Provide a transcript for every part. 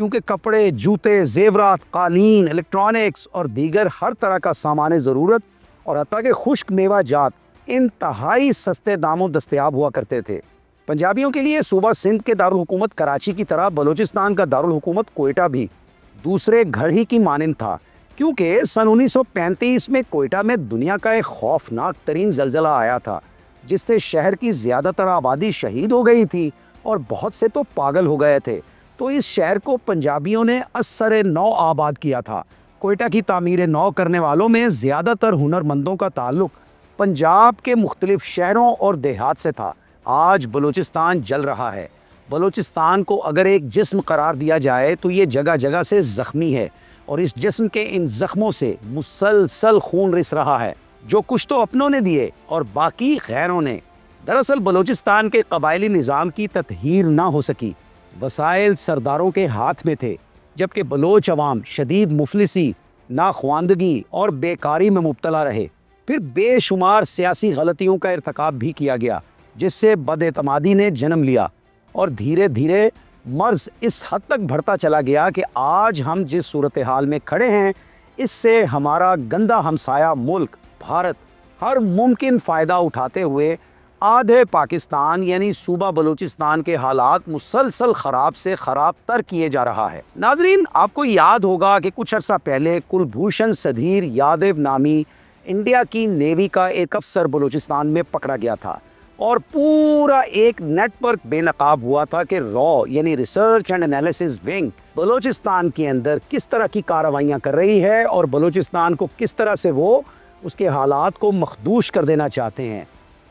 کیونکہ کپڑے، جوتے، زیورات، قالین، الیکٹرانکس اور دیگر ہر طرح کا سامان ضرورت اور حتیٰ کہ خشک میوہ جات انتہائی سستے داموں دستیاب ہوا کرتے تھے۔ پنجابیوں کے لیے صوبہ سندھ کے دارالحکومت کراچی کی طرح بلوچستان کا دارالحکومت کوئٹہ بھی دوسرے گھر ہی کی مانند تھا، کیونکہ سن 1935 میں کوئٹہ میں دنیا کا ایک خوفناک ترین زلزلہ آیا تھا، جس سے شہر کی زیادہ تر آبادی شہید ہو گئی تھی اور بہت سے تو پاگل ہو گئے تھے۔ تو اس شہر کو پنجابیوں نے ازسر نو آباد کیا تھا۔ کوئٹہ کی تعمیر نو کرنے والوں میں زیادہ تر ہنرمندوں کا تعلق پنجاب کے مختلف شہروں اور دیہات سے تھا۔ آج بلوچستان جل رہا ہے۔ بلوچستان کو اگر ایک جسم قرار دیا جائے تو یہ جگہ جگہ سے زخمی ہے، اور اس جسم کے ان زخموں سے مسلسل خون رس رہا ہے، جو کچھ تو اپنوں نے دیے اور باقی غیروں نے۔ دراصل بلوچستان کے قبائلی نظام کی تطہیر نہ ہو سکی، وسائل سرداروں کے ہاتھ میں تھے، جبکہ بلوچ عوام شدید مفلسی، ناخواندگی اور بیکاری میں مبتلا رہے۔ پھر بے شمار سیاسی غلطیوں کا ارتکاب بھی کیا گیا، جس سے بد اعتمادی نے جنم لیا، اور دھیرے دھیرے مرض اس حد تک بڑھتا چلا گیا کہ آج ہم جس صورتحال میں کھڑے ہیں، اس سے ہمارا گندا ہمسایہ ملک بھارت ہر ممکن فائدہ اٹھاتے ہوئے آدھے پاکستان یعنی صوبہ بلوچستان کے حالات مسلسل خراب سے خراب تر کیے جا رہا ہے۔ ناظرین، آپ کو یاد ہوگا کہ کچھ عرصہ پہلے کلبھوشن سدھیر یادو نامی انڈیا کی نیوی کا ایک افسر بلوچستان میں پکڑا گیا تھا، اور پورا ایک نیٹ ورک بے نقاب ہوا تھا کہ رو یعنی research and analysis wing Balochistan کے اندر کس طرح کی کارروائیاں کر رہی ہے اور بلوچستان کو کس طرح سے وہ اس کے حالات کو مخدوش کر دینا چاہتے ہیں۔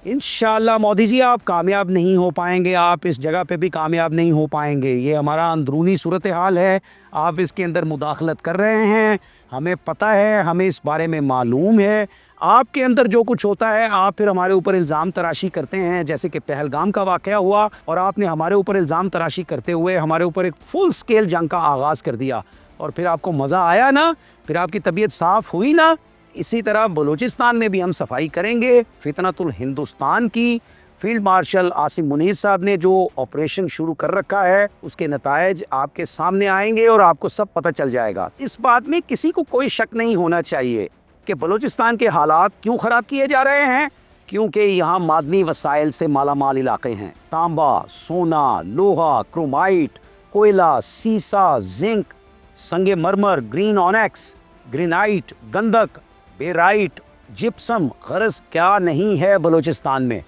انشاءاللہ مودی جی آپ کامیاب نہیں ہو پائیں گے، آپ اس جگہ پہ بھی کامیاب نہیں ہو پائیں گے۔ یہ ہمارا اندرونی صورتحال ہے، آپ اس کے اندر مداخلت کر رہے ہیں، ہمیں پتہ ہے، ہمیں اس بارے میں معلوم ہے۔ آپ کے اندر جو کچھ ہوتا ہے آپ پھر ہمارے اوپر الزام تراشی کرتے ہیں، جیسے کہ پہلگام کا واقعہ ہوا اور آپ نے ہمارے اوپر الزام تراشی کرتے ہوئے ہمارے اوپر ایک فل سکیل جنگ کا آغاز کر دیا، اور پھر آپ کو مزہ آیا نا، پھر آپ کی طبیعت صاف ہوئی نا۔ اسی طرح بلوچستان میں بھی ہم صفائی کریں گے۔ فتنۃ الہندوستان کی فیلڈ مارشل عاصم منیر صاحب نے جو آپریشن شروع کر رکھا ہے، اس کے نتائج آپ کے سامنے آئیں گے اور آپ کو سب پتہ چل جائے گا۔ اس بات میں کسی کو کوئی شک نہیں ہونا چاہیے کہ بلوچستان کے حالات کیوں خراب کیے جا رہے ہیں، کیونکہ یہاں معدنی وسائل سے مالا مال علاقے ہیں۔ تانبا، سونا، لوہا، کرومائٹ، کوئلہ، سیسا، زنک، سنگ مرمر، گرین آنیکس، گرینائٹ، گندک، بیرائٹ، جپسم، غرض کیا نہیں ہے بلوچستان میں۔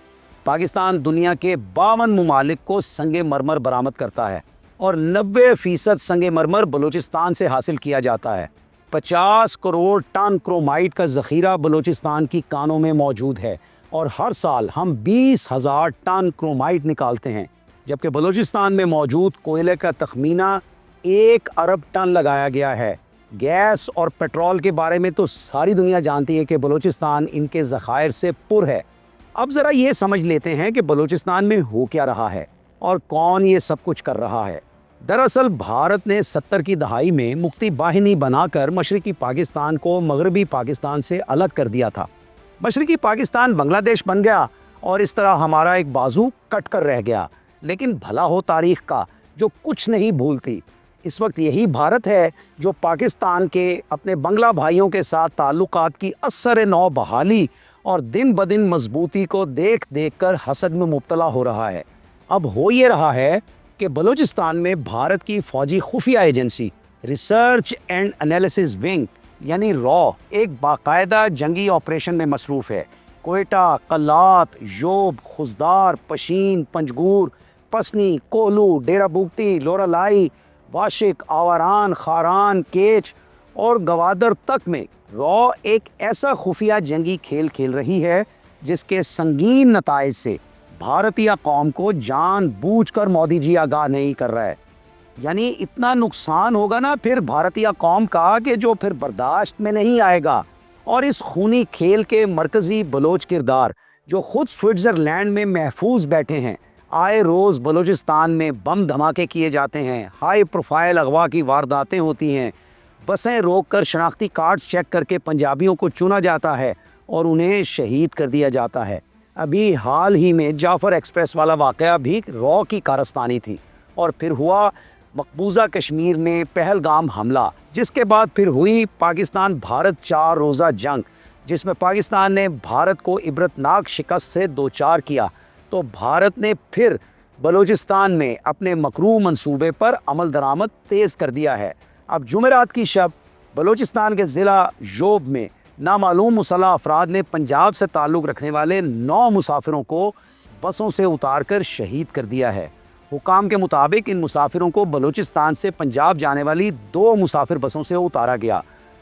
پاکستان دنیا کے 52 ممالک کو سنگ مرمر برآمد کرتا ہے، اور 90% سنگ مرمر بلوچستان سے حاصل کیا جاتا ہے۔ 50 کروڑ ٹن کرومائٹ کا ذخیرہ بلوچستان کی کانوں میں موجود ہے، اور ہر سال ہم 20,000 ٹن کرومائٹ نکالتے ہیں، جبکہ بلوچستان میں موجود کوئلے کا تخمینہ 1 ارب ٹن لگایا گیا ہے۔ گیس اور پیٹرول کے بارے میں تو ساری دنیا جانتی ہے کہ بلوچستان ان کے ذخائر سے پر ہے۔ اب ذرا یہ سمجھ لیتے ہیں کہ بلوچستان میں ہو کیا رہا ہے اور کون یہ سب کچھ کر رہا ہے۔ دراصل بھارت نے 70 کی دہائی میں مکتی باہنی بنا کر مشرقی پاکستان کو مغربی پاکستان سے الگ کر دیا تھا۔ مشرقی پاکستان بنگلہ دیش بن گیا، اور اس طرح ہمارا ایک بازو کٹ کر رہ گیا۔ لیکن بھلا ہو تاریخ کا جو کچھ نہیں بھولتی۔ اس وقت یہی بھارت ہے جو پاکستان کے اپنے بنگلہ بھائیوں کے ساتھ تعلقات کی ازسر نو بحالی اور دن بدن مضبوطی کو دیکھ دیکھ کر حسد میں مبتلا ہو رہا ہے۔ اب ہو یہ رہا ہے کہ بلوچستان میں بھارت کی فوجی خفیہ agency research and analysis wing یعنی رو ایک باقاعدہ جنگی آپریشن میں مصروف ہے۔ کوئٹہ، قلات، یوب، خزدار، پشین، پنجگور، پسنی، کولو، ڈیرہ بوگٹی، لورالائی، واشک، آوران، خاران، کیچ اور گوادر تک میں رو ایک ایسا خفیہ جنگی کھیل کھیل رہی ہے جس کے سنگین نتائج سے بھارتیہ قوم کو جان بوجھ کر مودی جی آگاہ نہیں کر رہا ہے۔ یعنی اتنا نقصان ہوگا نا پھر بھارتیہ قوم کا کہ جو پھر برداشت میں نہیں آئے گا، اور اس خونی کھیل کے مرکزی بلوچ کردار جو خود سوئٹزرلینڈ میں محفوظ بیٹھے ہیں، آئے روز بلوچستان میں بم دھماکے کیے جاتے ہیں، ہائی پروفائل اغوا کی وارداتیں ہوتی ہیں، بسیں روک کر شناختی کارڈز چیک کر کے پنجابیوں کو چنا جاتا ہے اور انہیں شہید کر دیا جاتا ہے۔ ابھی حال ہی میں جعفر ایکسپریس والا واقعہ بھی رو کی کارستانی تھی، اور پھر ہوا مقبوضہ کشمیر میں پہلگام حملہ، جس کے بعد پھر ہوئی پاکستان بھارت 4 روزہ جنگ، جس میں پاکستان نے بھارت کو عبرتناک شکست سے دوچار کیا، تو بھارت نے پھر بلوچستان میں اپنے مکروہ منصوبے پر عمل درآمد تیز کر دیا ہے۔ اب جمعرات کی شب بلوچستان کے ضلع یوب میں نامعلوم مسلح افراد نے پنجاب سے تعلق رکھنے والے 9 مسافروں کو بسوں سے اتار کر شہید کر دیا ہے۔ حکام کے مطابق ان مسافروں کو بلوچستان سے پنجاب جانے والی 2 مسافر بسوں سے اتارا گیا،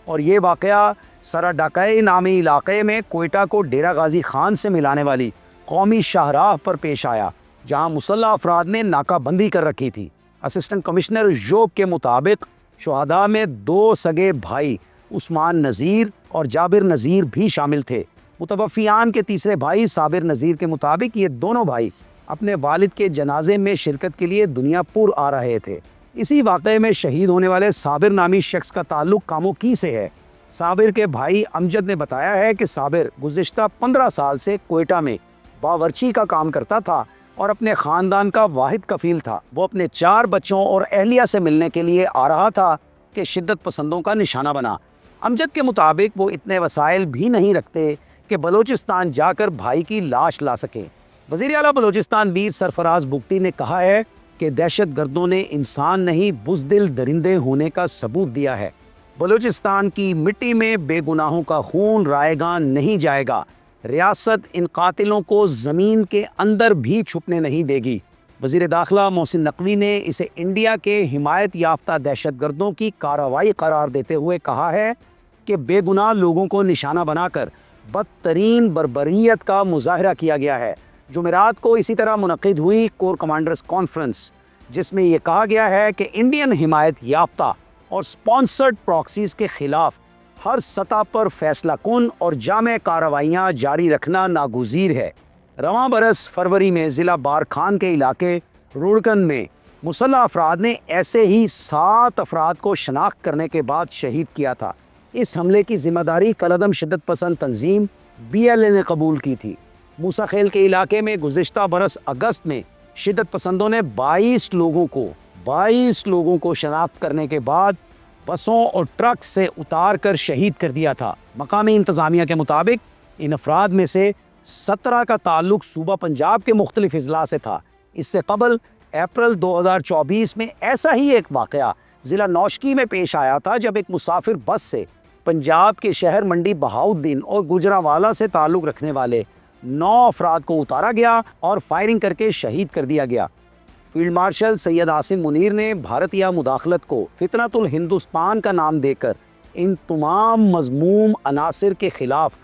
اور یہ واقعہ سرا ڈاکائی نامی علاقے میں کوئٹہ کو ڈیرہ غازی خان سے ملانے والی قومی شاہراہ پر پیش آیا، جہاں مسلح افراد نے ناکہ بندی کر رکھی تھی۔ اسسٹنٹ کمشنر یوب کے مطابق شہداء میں 2 سگے بھائی عثمان نذیر اور جابر نذیر بھی شامل تھے۔ متوفیان کے تیسرے بھائی صابر نذیر کے مطابق یہ دونوں بھائی اپنے والد کے جنازے میں شرکت کے لیے دنیا پور آ رہے تھے۔ اسی واقعے میں شہید ہونے والے صابر نامی شخص کا تعلق کاموکی سے ہے۔ صابر کے بھائی امجد نے بتایا ہے کہ صابر گزشتہ 15 سال سے کوئٹہ میں باورچی کا کام کرتا تھا اور اپنے خاندان کا واحد کفیل تھا۔ وہ اپنے 4 بچوں اور اہلیہ سے ملنے کے لیے آ رہا تھا کہ شدت پسندوں کا نشانہ بنا۔ امجد کے مطابق وہ اتنے وسائل بھی نہیں رکھتے کہ بلوچستان جا کر بھائی کی لاش لا سکیں۔ وزیر اعلیٰ بلوچستان ویر سرفراز بگٹی نے کہا ہے کہ دہشت گردوں نے انسان نہیں بزدل درندے ہونے کا ثبوت دیا ہے۔ بلوچستان کی مٹی میں بے گناہوں کا خون رائے گاں نہیں جائے گا۔ ریاست ان قاتلوں کو زمین کے اندر بھی چھپنے نہیں دے گی۔ وزیر داخلہ محسن نقوی نے اسے انڈیا کے حمایت یافتہ دہشت گردوں کی کارروائی قرار دیتے ہوئے کہا ہے کہ بے گناہ لوگوں کو نشانہ بنا کر بدترین بربریت کا مظاہرہ کیا گیا ہے۔ جمعرات کو اسی طرح منعقد ہوئی کور کمانڈرز کانفرنس، جس میں یہ کہا گیا ہے کہ انڈین حمایت یافتہ اور سپانسرڈ پراکسیز کے خلاف ہر سطح پر فیصلہ کن اور جامع کارروائیاں جاری رکھنا ناگزیر ہے۔ رواں برس فروری میں ضلع بارکھان کے علاقے روڑکن میں مسلح افراد نے ایسے ہی 7 افراد کو شناخت کرنے کے بعد شہید کیا تھا۔ اس حملے کی ذمہ داری کالعدم شدت پسند تنظیم BLA نے قبول کی تھی۔ موسیٰ خیل کے علاقے میں گزشتہ برس اگست میں شدت پسندوں نے 22 لوگوں کو شناخت کرنے کے بعد بسوں اور ٹرک سے اتار کر شہید کر دیا تھا۔ مقامی انتظامیہ کے مطابق ان افراد میں سے 17 کا تعلق صوبہ پنجاب کے مختلف اضلاع سے تھا۔ اس سے قبل اپریل 2024 میں ایسا ہی ایک واقعہ ضلع نوشکی میں پیش آیا تھا، جب ایک مسافر بس سے پنجاب کے شہر منڈی بہاؤالدین اور گوجرانوالہ سے تعلق رکھنے والے 9 افراد کو اتارا گیا اور فائرنگ کر کے شہید کر دیا گیا۔ فیلڈ مارشل سید عاصم منیر نے بھارتیہ مداخلت کو فتنۃ الہندوستان کا نام دے کر ان تمام مذموم عناصر کے خلاف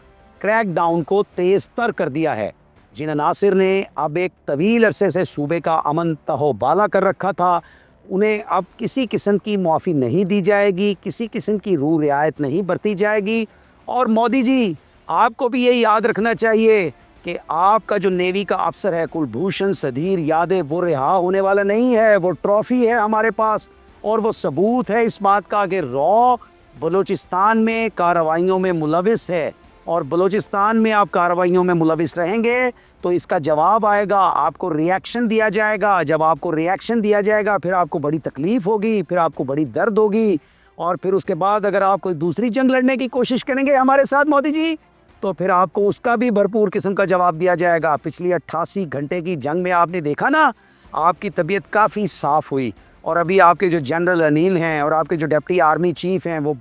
کریک ڈاؤن کو تیز تر کر دیا ہے، جن عناصر نے اب ایک طویل عرصے سے صوبے کا امن تہو بالا کر رکھا تھا۔ انہیں اب کسی قسم کی معافی نہیں دی جائے گی، کسی قسم کی روح رعایت نہیں برتی جائے گی۔ اور مودی جی، آپ کو بھی یہ یاد رکھنا چاہیے کہ آپ کا جو نیوی کا افسر ہے کلبھوشن سدھیر یادو، وہ رہا ہونے والا نہیں ہے۔ وہ ٹرافی ہے ہمارے پاس، اور وہ ثبوت ہے اس بات کا کہ رو بلوچستان میں کارروائیوں میں ملوث ہے، اور بلوچستان میں آپ کارروائیوں میں ملوث رہیں گے تو اس کا جواب آئے گا، آپ کو ریاکشن دیا جائے گا۔ جب آپ کو ریاکشن دیا جائے گا، پھر آپ کو بڑی تکلیف ہوگی، پھر آپ کو بڑی درد ہوگی، اور پھر اس کے بعد اگر آپ کوئی دوسری جنگ لڑنے کی کوشش کریں گے ہمارے ساتھ مودی جی، تو پھر آپ کو اس کا بھی بھرپور قسم کا جواب دیا جائے گا۔ پچھلی 88 گھنٹے کی جنگ میں آپ نے دیکھا نا، آپ کی طبیعت کافی صاف ہوئی، اور ابھی آپ کے جو جنرل انیل ہیں اور آپ کے جو ڈپٹی آرمی چیف ہیں، وہ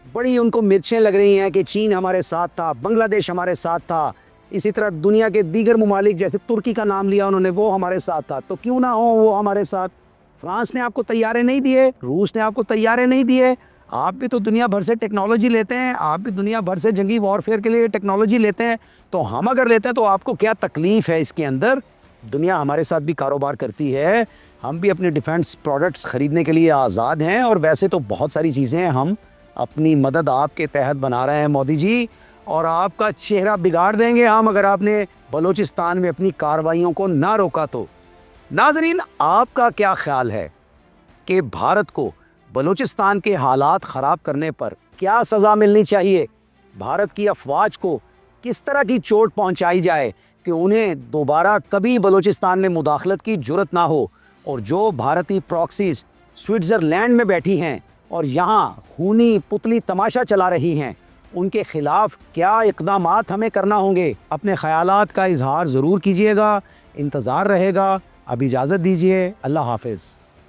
بڑی ان کو مرچیں لگ رہی ہیں کہ چین ہمارے ساتھ تھا، بنگلہ دیش ہمارے ساتھ تھا، اسی طرح دنیا کے دیگر ممالک جیسے ترکی کا نام لیا انہوں نے، وہ ہمارے ساتھ تھا، تو کیوں نہ ہو وہ ہمارے ساتھ۔ فرانس نے آپ کو طیارے نہیں دیے، روس نے آپ کو طیارے نہیں دیے، آپ بھی تو دنیا بھر سے ٹیکنالوجی لیتے ہیں، آپ بھی دنیا بھر سے جنگی وارفیئر کے لیے ٹیکنالوجی لیتے ہیں، تو ہم اگر لیتے ہیں تو آپ کو کیا تکلیف ہے اس کے اندر؟ دنیا ہمارے ساتھ بھی کاروبار کرتی ہے، ہم بھی اپنے ڈیفنس پروڈکٹس خریدنے کے لیے آزاد ہیں، اور ویسے تو بہت ساری چیزیں ہم اپنی مدد آپ کے تحت بنا رہے ہیں مودی جی، اور آپ کا چہرہ بگاڑ دیں گے ہم اگر آپ نے بلوچستان میں اپنی کارروائیوں کو نہ روکا تو۔ ناظرین، آپ کا کیا خیال ہے کہ بھارت کو بلوچستان کے حالات خراب کرنے پر کیا سزا ملنی چاہیے؟ بھارت کی افواج کو کس طرح کی چوٹ پہنچائی جائے کہ انہیں دوبارہ کبھی بلوچستان میں مداخلت کی جرت نہ ہو، اور جو بھارتی پراکسیز سوئٹزرلینڈ میں بیٹھی ہیں اور یہاں خونی پتلی تماشا چلا رہی ہیں، ان کے خلاف کیا اقدامات ہمیں کرنا ہوں گے؟ اپنے خیالات کا اظہار ضرور کیجیے گا، انتظار رہے گا۔ اب اجازت دیجیے، اللہ حافظ۔